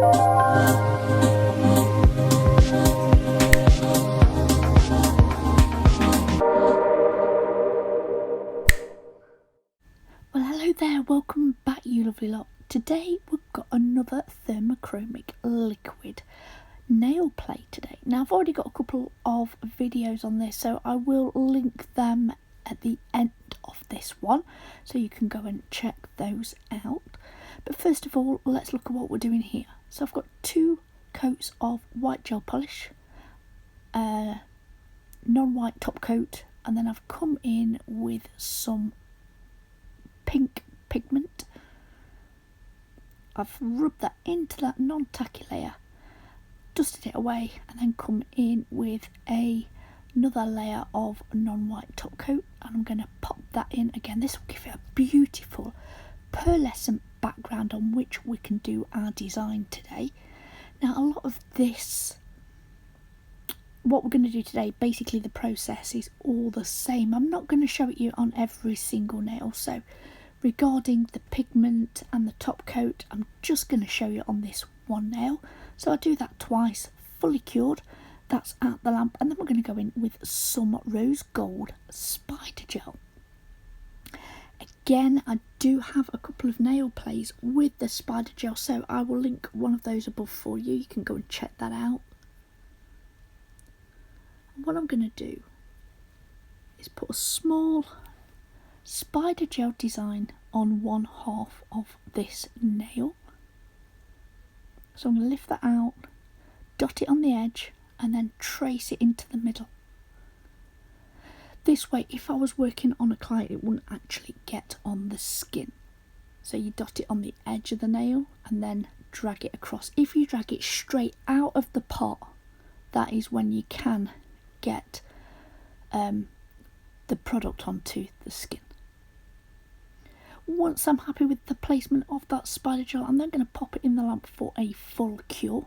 Well, hello there, welcome back you lovely lot. Today we've got another Thermochromic liquid nail play today. Now I've already got a couple of videos on this, so I will link them at the end of this one so you can go and check those out. But first of all, let's look at what we're doing here. So I've got 2 coats of white gel polish, non-white top coat, and then I've come in with some pink pigment. I've rubbed that into that non-tacky layer, dusted it away, and then come in with another layer of non-white top coat, and I'm going to pop that in again. This will give it a beautiful pearlescent background on which we can do our design today. Now a lot of this, what we're going to do today, basically the process is all the same. I'm not going to show it you on every single nail, so regarding the pigment and the top coat, I'm just going to show you on this one nail. So I do that twice, fully cured, that's at the lamp, and then we're going to go in with some rose gold spider gel. Again, I do have a couple of nail plays with the spider gel, so I will link one of those above for you. You can go and check that out. And what I'm going to do is put a small spider gel design on one half of this nail. So I'm going to lift that out, dot it on the edge, and then trace it into the middle. This way, if I was working on a client, it wouldn't actually get on the skin. So you dot it on the edge of the nail and then drag it across. If you drag it straight out of the pot, that is when you can get the product onto the skin. Once I'm happy with the placement of that spider gel, I'm then going to pop it in the lamp for a full cure.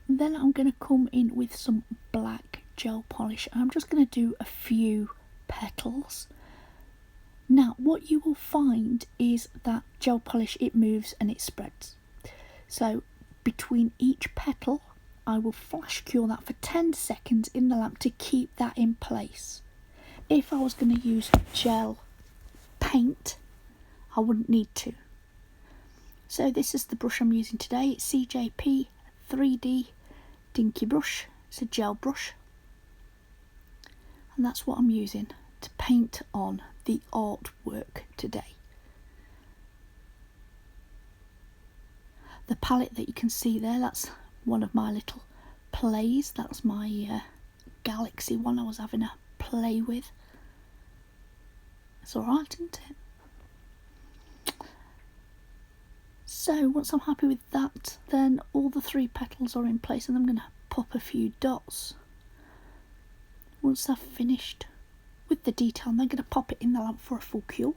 Then I'm going to come in with some black gel polish, and I'm just going to do a few petals. Now what you will find is that gel polish, it moves and it spreads. So between each petal, I will flash cure that for 10 seconds in the lamp to keep that in place. If I was going to use gel paint, I wouldn't need to. So this is the brush I'm using today. It's CJelP 3D Dinky brush. It's a gel brush, and that's what I'm using to paint on the artwork today. The palette that you can see there, that's one of my little plays. That's my galaxy one I was having a play with. It's alright, isn't it? So once I'm happy with that, then all the 3 petals are in place, and I'm going to pop a few dots. Once I've finished with the detail, I'm then going to pop it in the lamp for a full cure.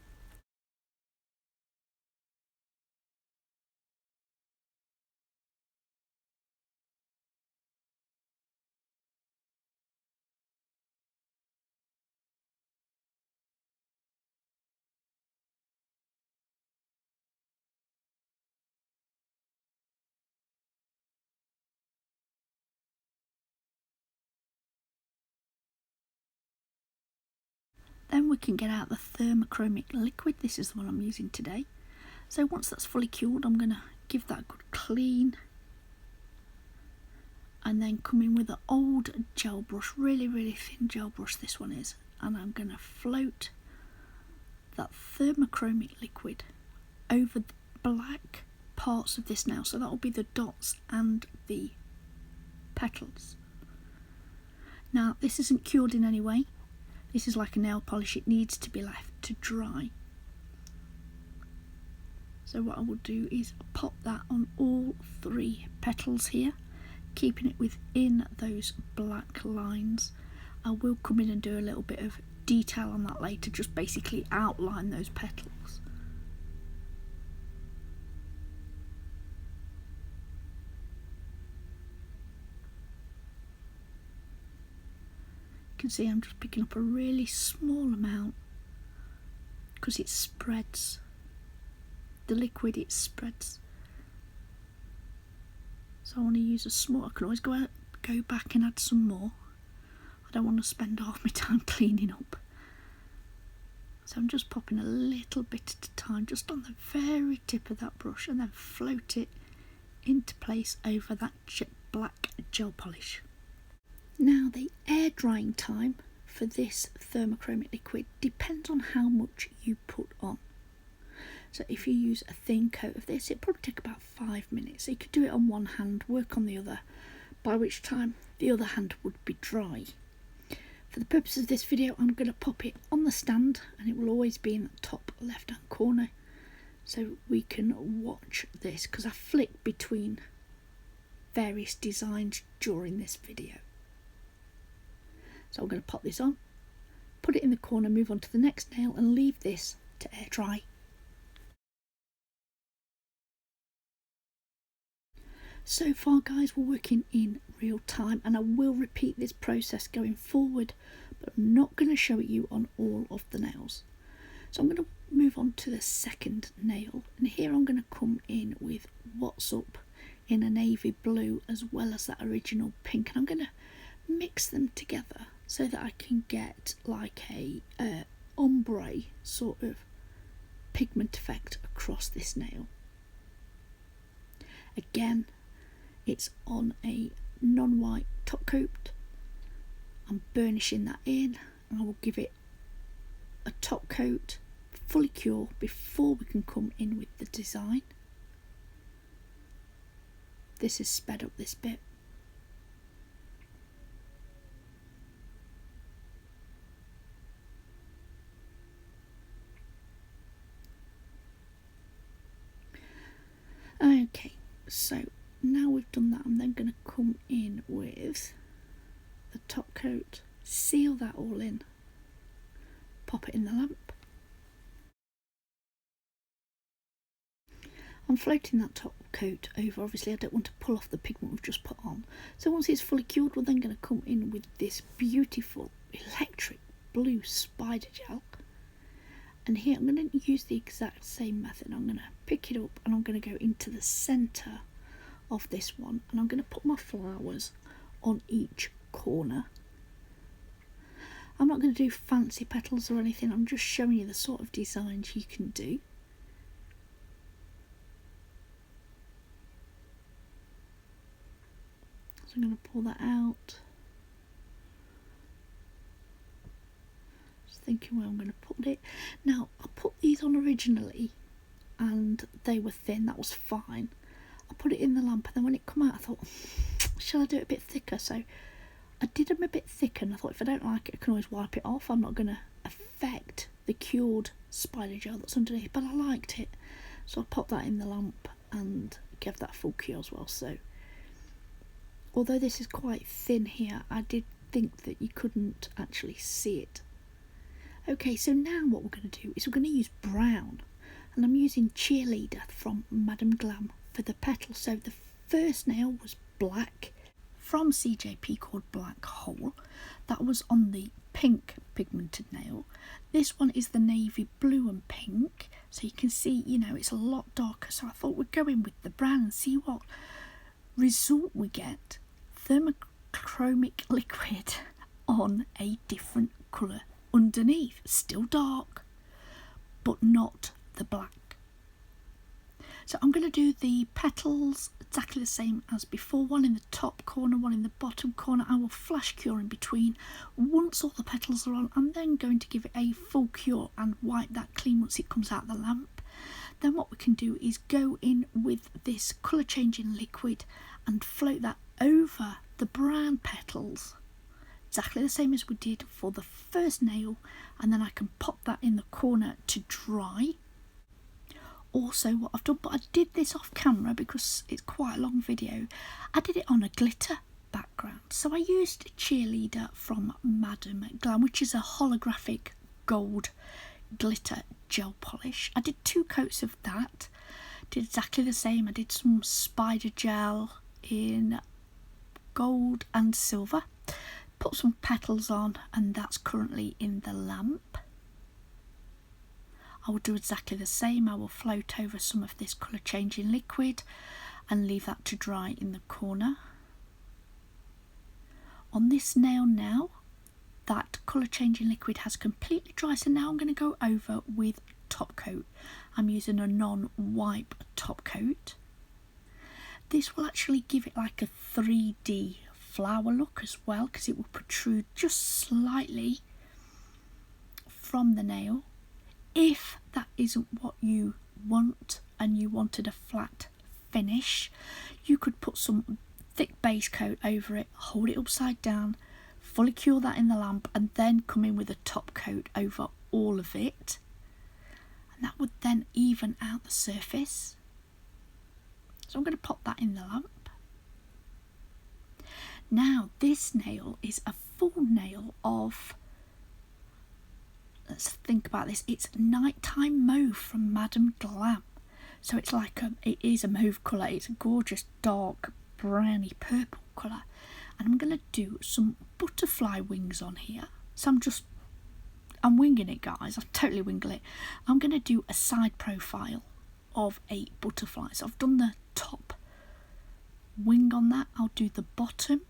Then we can get out the Thermochromic liquid. This is the one I'm using today. So once that's fully cured, I'm going to give that a good clean, and then come in with an old gel brush, really thin gel brush this one is, and I'm going to float that Thermochromic liquid over the black parts of this nail. So that will be the dots and the petals. Now this isn't cured in any way. This is like a nail polish, it needs to be left to dry. So what I will do is pop that on all 3 petals here, keeping it within those black lines. I will come in and do a little bit of detail on that later, just basically outline those petals. You can see I'm just picking up a really small amount because it spreads. The liquid, it spreads. So I want to use a small, I can always go back and add some more. I don't want to spend half my time cleaning up. So I'm just popping a little bit at a time, just on the very tip of that brush, and then float it into place over that black gel polish. Now the air drying time for this thermochromic liquid depends on how much you put on. So if you use a thin coat of this, it'll probably take about 5 minutes. So you could do it on one hand, work on the other, by which time the other hand would be dry. For the purpose of this video, I'm going to pop it on the stand, and it will always be in the top left hand corner, so we can watch this, because I flick between various designs during this video. So I'm going to pop this on, put it in the corner, move on to the next nail, and leave this to air dry. So far guys, we're working in real time, and I will repeat this process going forward, but I'm not going to show it you on all of the nails. So I'm going to move on to the second nail, and here I'm going to come in with What's Up in a navy blue as well as that original pink, and I'm going to mix them together so that I can get like a ombre sort of pigment effect across this nail. Again, it's on a non-white top coat. I'm burnishing that in, and I will give it a top coat, fully cure, before we can come in with the design. This has sped up this bit. Okay, so now we've done that, I'm then going to come in with the top coat, seal that all in, pop it in the lamp. I'm floating that top coat over, obviously I don't want to pull off the pigment we've just put on. So once it's fully cured, we're then going to come in with this beautiful electric blue spider gel. And here I'm going to use the exact same method. I'm going to pick it up, and I'm going to go into the centre of this one, and I'm going to put my flowers on each corner. I'm not going to do fancy petals or anything, I'm just showing you the sort of designs you can do. So I'm going to pull that out. Just thinking where I'm going to put it. Now, I put these on originally and they were thin, that was fine. I put it in the lamp, and then when it come out I thought, shall I do it a bit thicker? So I did them a bit thicker, and I thought if I don't like it I can always wipe it off. I'm not going to affect the cured spider gel that's underneath, but I liked it, so I popped that in the lamp and gave that full cure as well. So although this is quite thin here, I did think that you couldn't actually see it. Okay, so now what we're going to do is we're going to use brown, and I'm using Cheerleader from Glam for the petal. So the first nail was black from CJelP called Black Hole. That was on the pink pigmented nail. This one is the navy blue and pink, so you can see, you know, it's a lot darker. So I thought we'd go in with the brown and see what result we get. Thermochromic liquid on a different colour underneath, still dark but not the black. So I'm going to do the petals exactly the same as before, one in the top corner, one in the bottom corner. I will flash cure in between. Once all the petals are on, I'm then going to give it a full cure and wipe that clean once it comes out of the lamp. Then what we can do is go in with this colour changing liquid and float that over the brown petals, exactly the same as we did for the first nail, and then I can pop that in the corner to dry. Also what I've done, but I did this off camera because it's quite a long video, I did it on a glitter background. So I used Cheerleader from Glam, which is a holographic gold glitter gel polish. I did 2 coats of that, did exactly the same. I did some spider gel in gold and silver, put some petals on, and that's currently in the lamp. I will do exactly the same. I will float over some of this colour changing liquid and leave that to dry in the corner. On this nail now, that colour changing liquid has completely dried, so now I'm going to go over with top coat. I'm using a non-wipe top coat. This will actually give it like a 3D flower look as well, because it will protrude just slightly from the nail. If that isn't what you want and you wanted a flat finish, you could put some thick base coat over it, hold it upside down, fully cure that in the lamp, and then come in with a top coat over all of it, and that would then even out the surface. So I'm going to pop that in the lamp. Now this nail is a full nail of, let's think about this, it's Nighttime Mauve from Madame Glam. So it's like it is a mauve colour, it's a gorgeous dark browny purple colour, and I'm going to do some butterfly wings on here. So I'm winging it, guys, I'm totally winging it. I'm going to do a side profile of a butterfly. So I've done the top wing on that, I'll do the bottom,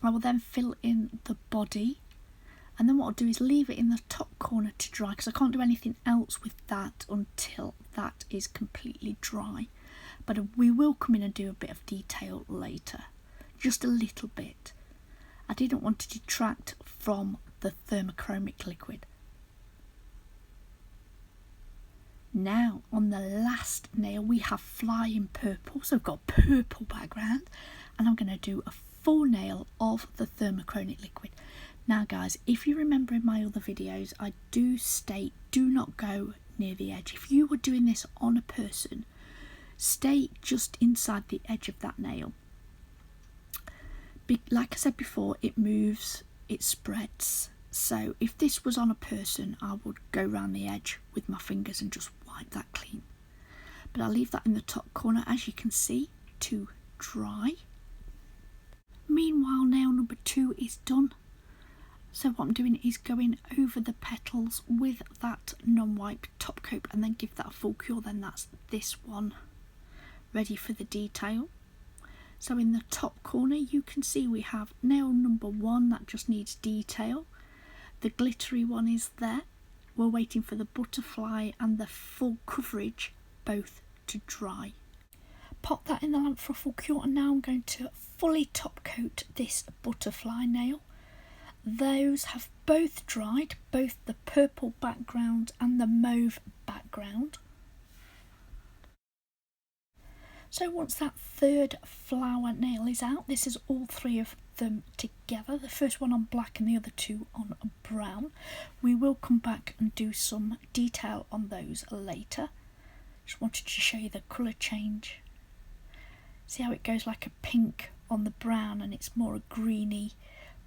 I will then fill in the body, and then what I'll do is leave it in the top corner to dry, because I can't do anything else with that until that is completely dry. But we will come in and do a bit of detail later, just a little bit. I didn't want to detract from the thermochromic liquid. Now on the last nail we have Flying Purple, so I've got purple background, and I'm going to do a full nail of the thermochromic liquid. Now guys, if you remember in my other videos, I do state do not go near the edge. If you were doing this on a person, stay just inside the edge of that nail. Like I said before, it moves, it spreads. So if this was on a person, I would go around the edge with my fingers and just wipe that clean. But I'll leave that in the top corner, as you can see, to dry. Meanwhile, nail number 2 is done. So what I'm doing is going over the petals with that non-wipe top coat and then give that a full cure. Then that's this one ready for the detail. So in the top corner you can see we have nail number 1 that just needs detail. The glittery one is there. We're waiting for the butterfly and the full coverage both to dry. Pop that in the lamp for a full cure, and now I'm going to fully top coat this butterfly nail. Those have both dried, both the purple background and the mauve background. So once that third flower nail is out, this is all 3 of them together, the first one on black and the other 2 on brown. We will come back and do some detail on those later. Just wanted to show you the colour change. See how it goes like a pink on the brown and it's more a greeny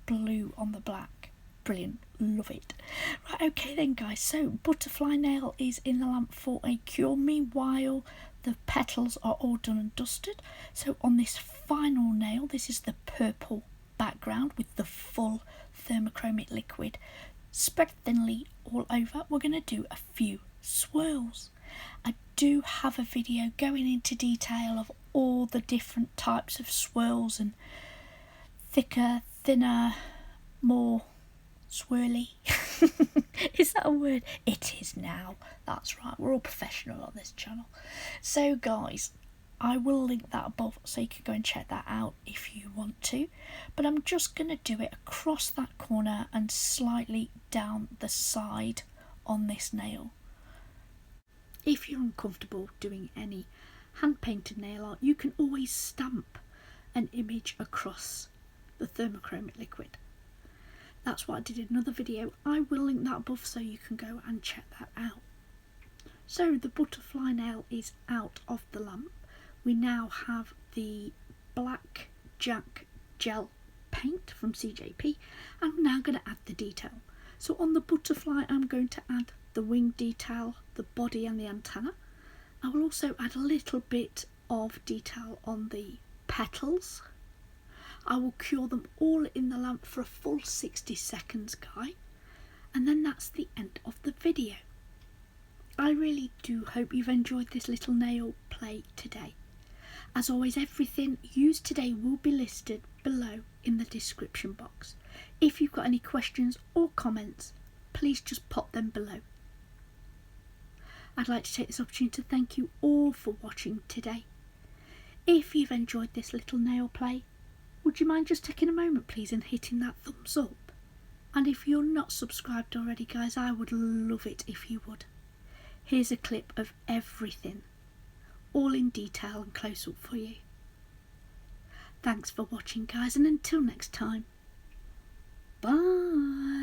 blue on the black. Brilliant, love it. Right, okay then guys, so butterfly nail is in the lamp for a cure. Meanwhile the petals are all done and dusted. So on this final nail, this is the purple background with the full thermochromic liquid spread thinly all over. We're going to do a few swirls. I do have a video going into detail of all the different types of swirls and thicker, thinner, more swirly. Is that a word? It is now. That's right, we're all professional on this channel. So guys, I will link that above so you can go and check that out if you want to. But I'm just going to do it across that corner and slightly down the side on this nail. If you're uncomfortable doing any hand painted nail art, you can always stamp an image across the thermochromic liquid. That's what I did in another video. I will link that above so you can go and check that out. So the butterfly nail is out of the lamp. We now have the Black Jack gel paint from CJelP, and I'm now going to add the detail. So on the butterfly I'm going to add the wing detail, the body and the antenna. I will also add a little bit of detail on the petals. I will cure them all in the lamp for a full 60 seconds, guys, and then that's the end of the video. I really do hope you've enjoyed this little nail play today. As always, everything used today will be listed below in the description box. If you've got any questions or comments, please just pop them below. I'd like to take this opportunity to thank you all for watching today. If you've enjoyed this little nail play, would you mind just taking a moment please and hitting that thumbs up? And if you're not subscribed already guys, I would love it if you would. Here's a clip of everything, all in detail and close up for you. Thanks for watching guys, and until next time, bye.